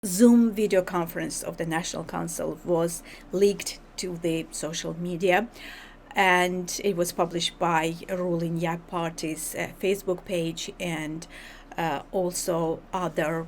Zoom video conference of the National Council was leaked to the social media, and it was published by a ruling YAP party's Facebook page and also other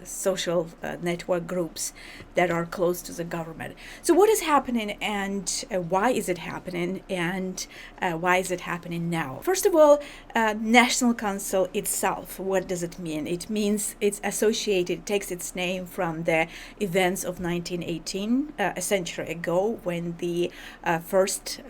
social network groups that are close to the government. So what is happening, and why is it happening, and why is it happening now? First of all, National Council itself, what does it mean? It means it's associated, it takes its name from the events of 1918, a century ago, when the first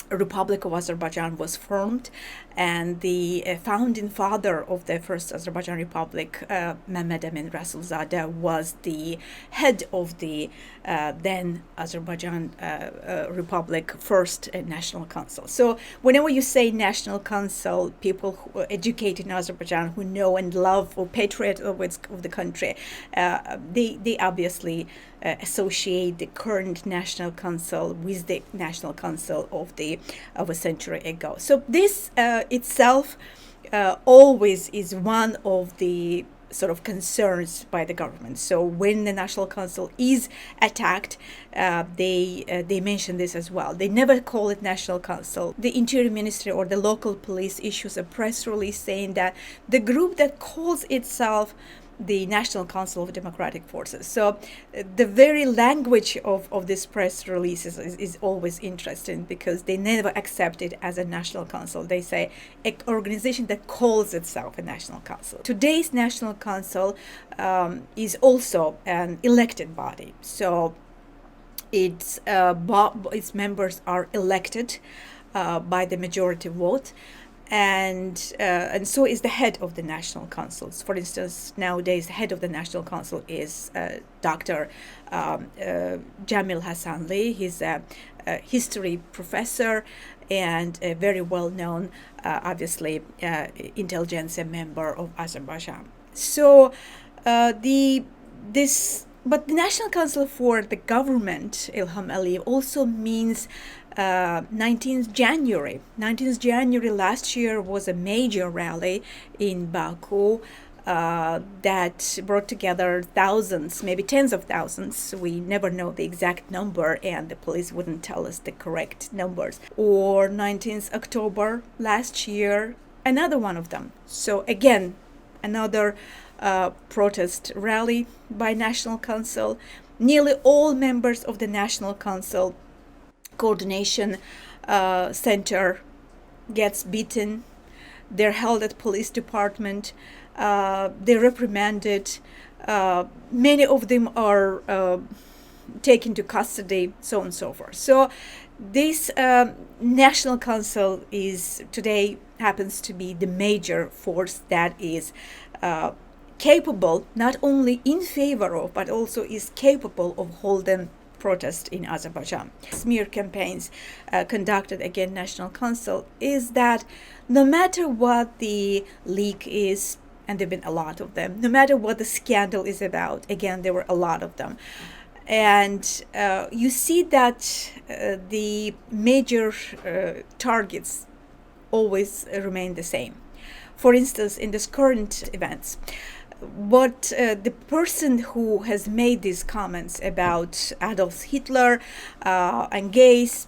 Republic of Azerbaijan was formed, and the founding father of the first Azerbaijan Republic, Mehmed Emin Rasulzadeh, was the head of the then Azerbaijan Republic First National Council. So whenever you say National Council, people who are educated in Azerbaijan, who know and love or patriot of the country, they obviously associate the current National Council with the National Council of a century ago. So this itself always is one of the sort of concerns by the government. So when the National Council is attacked, they mention this as well. They never call it National Council. The Interior Ministry or the local police issues a press release saying that the group that calls itself the National Council of Democratic Forces. So the very language of this press release is always interesting, because they never accept it as a national council. They say an organization that calls itself a national council. Today's National Council is also an elected body. So its members are elected by the majority vote. And so is the head of the National Councils. For instance, nowadays the head of the National Council is Dr. Jamil Hassanli. He's a history professor and a very well-known, obviously, intelligentsia member of Azerbaijan. So but the National Council for the government, Ilham Aliyev, also means 19th January. 19th January last year was a major rally in Baku that brought together thousands, maybe tens of thousands. We never know the exact number, and the police wouldn't tell us the correct numbers. Or 19th October last year, another one of them. So again, another protest rally by National Council. Nearly all members of the National Council Coordination Center gets beaten. They're held at police department. They're reprimanded. Many of them are taken to custody, so on and so forth. So this National Council is today happens to be the major force that is capable, not only in favor of, but also is capable of holding protest in Azerbaijan. Smear campaigns conducted against National Council is that no matter what the leak is, and there have been a lot of them, no matter what the scandal is about, again, there were a lot of them, and you see that the major targets always remain the same. For instance, in this current events, what the person who has made these comments about Adolf Hitler and gays,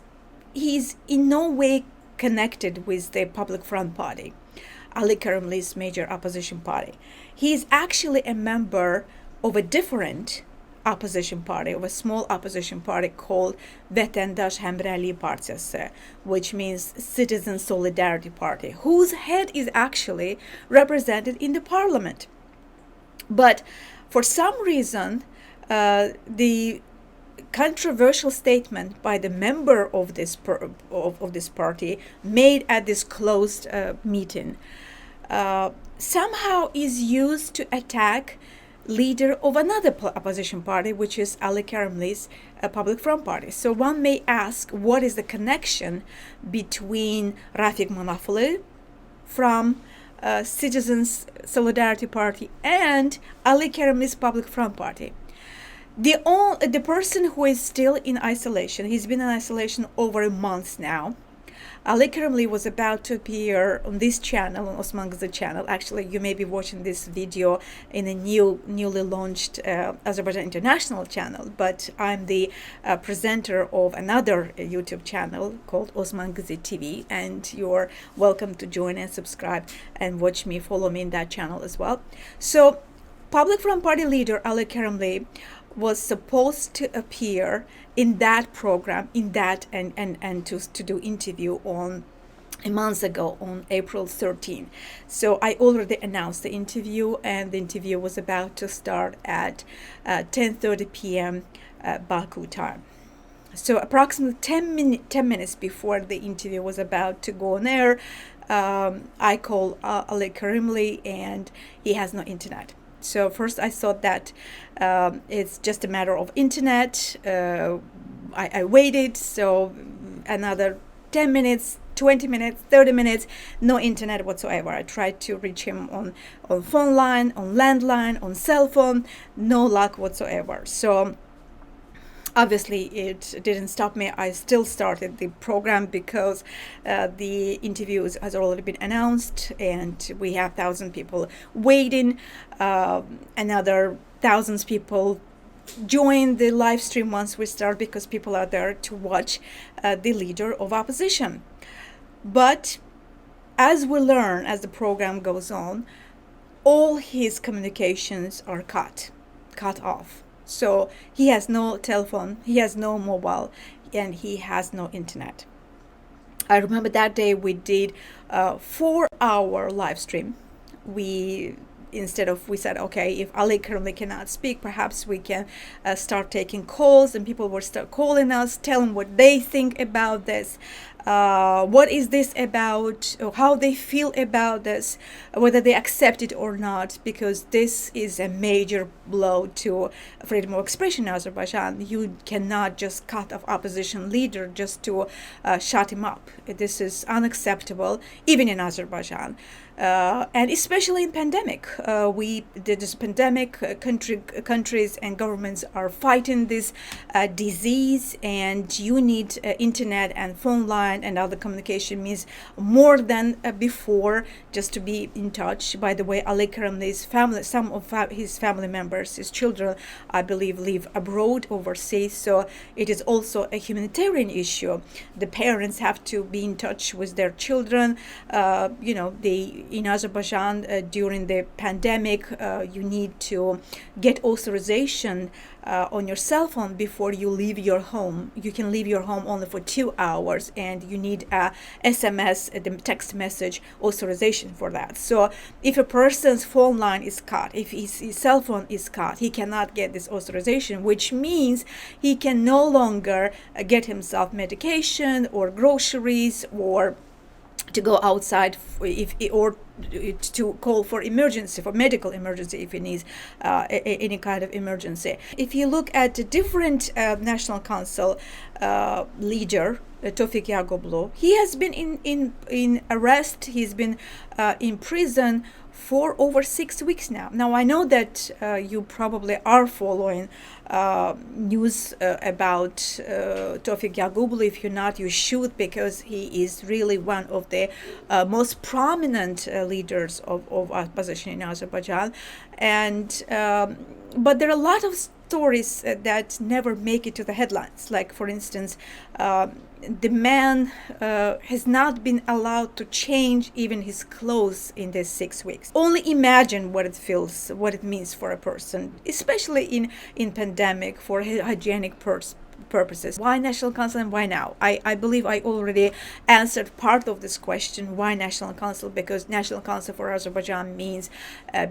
he's in no way connected with the Public Front Party, Ali Karimli's major opposition party. He's actually a member of a different opposition party, of a small opposition party called Vatandash Hemrali Partisi, which means Citizen Solidarity Party, whose head is actually represented in the parliament. But for some reason, the controversial statement by the member of this party made at this closed meeting somehow is used to attack leader of another opposition party, which is Ali Karimli's Public Front Party. So one may ask, what is the connection between Rafik Manaflı from Citizens Solidarity Party and Ali Karimli's Public Front Party? The person who is still in isolation, he's been in isolation over a month now, Ali Karimli was about to appear on this channel, on Osmanqizi channel. Actually, you may be watching this video in a newly launched Azerbaijan International channel, but I'm the presenter of another YouTube channel called Osmanqizi TV, and you're welcome to join and subscribe and watch me, follow me in that channel as well. So, Public Front Party leader Ali Karimli was supposed to appear in that program, in that and to do interview on a month ago on April 13. So I already announced the interview, and the interview was about to start at 10:30 p.m. Baku time. So approximately 10 minutes before the interview was about to go on air, I call Ali Karimli, and he has no internet. So first I thought that it's just a matter of internet. I waited, so another 10 minutes, 20 minutes, 30 minutes, no internet whatsoever. I tried to reach him on phone line, on landline, on cell phone, no luck whatsoever. So obviously, it didn't stop me. I still started the program because the interview has already been announced, and we have 1,000 people waiting. Another thousands people join the live stream once we start, because people are there to watch the leader of opposition. But as we learn, as the program goes on, all his communications are cut off. So he has no telephone, he has no mobile, and he has no internet. I remember that day we did a 4-hour live stream. We said, okay, if Ali Karimli cannot speak, perhaps we can start taking calls, and people will start calling us, telling what they think about this. What is this about, or how they feel about this, whether they accept it or not, because this is a major blow to freedom of expression in Azerbaijan. You cannot just cut off opposition leader just to shut him up. This is unacceptable, even in Azerbaijan. And especially in pandemic, this pandemic, countries and governments are fighting this disease, and you need internet and phone line and other communication means more than before, just to be in touch. By the way, Ali Karimli's family, some of his family members, his children, I believe, live abroad, overseas. So it is also a humanitarian issue. The parents have to be in touch with their children. In Azerbaijan during the pandemic, you need to get authorization on your cell phone before you leave your home. You can leave your home only for 2 hours, and you need a SMS, the text message authorization for that. So if a person's phone line is cut, if his cell phone is cut, he cannot get this authorization, which means he can no longer get himself medication or groceries, or to go outside or to call for emergency, for medical emergency, if he needs any kind of emergency. If you look at the different National Council leader, Tevfik Yagoblu, he has been in arrest. He's been in prison for over 6 weeks now. Now, I know that you probably are following news about Tevfik Yagoblu. If you're not, you should, because he is really one of the most prominent leaders of opposition in Azerbaijan. And but there are a lot of stories that never make it to the headlines. Like, for instance, the man has not been allowed to change even his clothes in these 6 weeks. Only imagine what it feels, what it means for a person, especially in pandemic, for hygienic purposes. Why National Council and why now? I believe I already answered part of this question. Why National Council? Because National Council for Azerbaijan means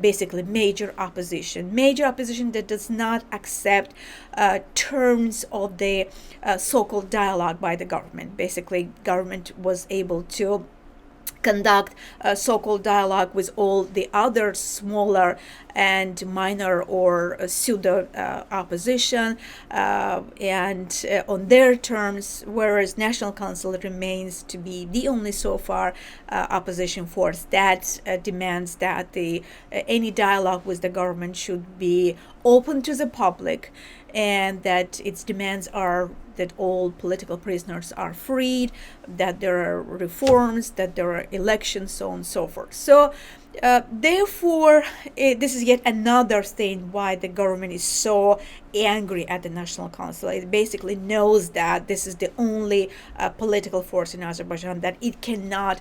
basically major opposition that does not accept terms of the so-called dialogue by the government. Basically, government was able to conduct a so-called dialogue with all the other smaller and minor or pseudo opposition and on their terms, whereas National Council remains to be the only so far opposition force that demands that any dialogue with the government should be open to the public, and that its demands are that all political prisoners are freed, that there are reforms, that there are elections, so on and so forth. So therefore, this is yet another thing why the government is so angry at the National Council. It basically knows that this is the only political force in Azerbaijan that it cannot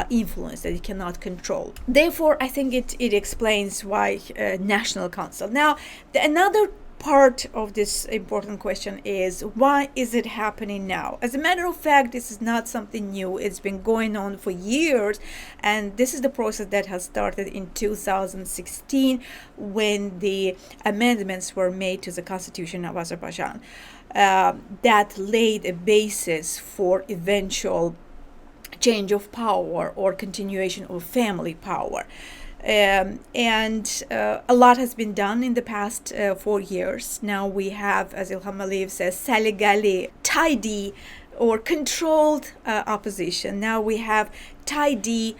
influence, that it cannot control. Therefore, I think it explains why National Council. Now, another part of this important question is, why is it happening now? As a matter of fact, this is not something new. It's been going on for years, and this is the process that has started in 2016 when the amendments were made to the Constitution of Azerbaijan that laid a basis for eventual change of power or continuation of family power. And a lot has been done in the past 4 years. Now we have, as Ilham Aliyev says, saligali, tidy or controlled opposition. Now we have tidy,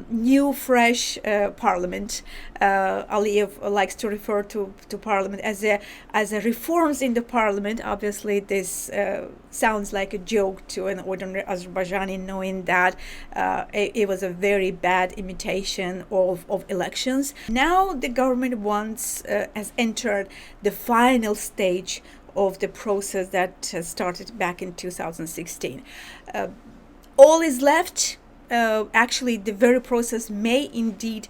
new, fresh parliament. Aliyev likes to refer to parliament as a reforms in the parliament. Obviously, this sounds like a joke to an ordinary Azerbaijani, knowing that it was a very bad imitation of elections. Now the government has entered the final stage of the process that started back in 2016. All is left. Actually, the very process may indeed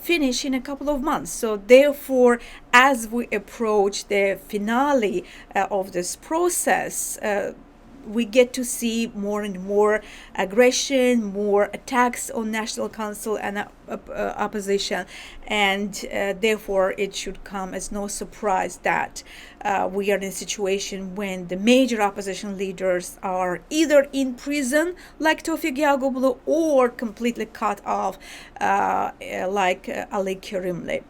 finish in a couple of months. So therefore, as we approach the finale of this process, we get to see more and more aggression, more attacks on National Council and opposition, and therefore it should come as no surprise that we are in a situation when the major opposition leaders are either in prison, like Tevfik Yagublu, or completely cut off, like Ali Kerimli.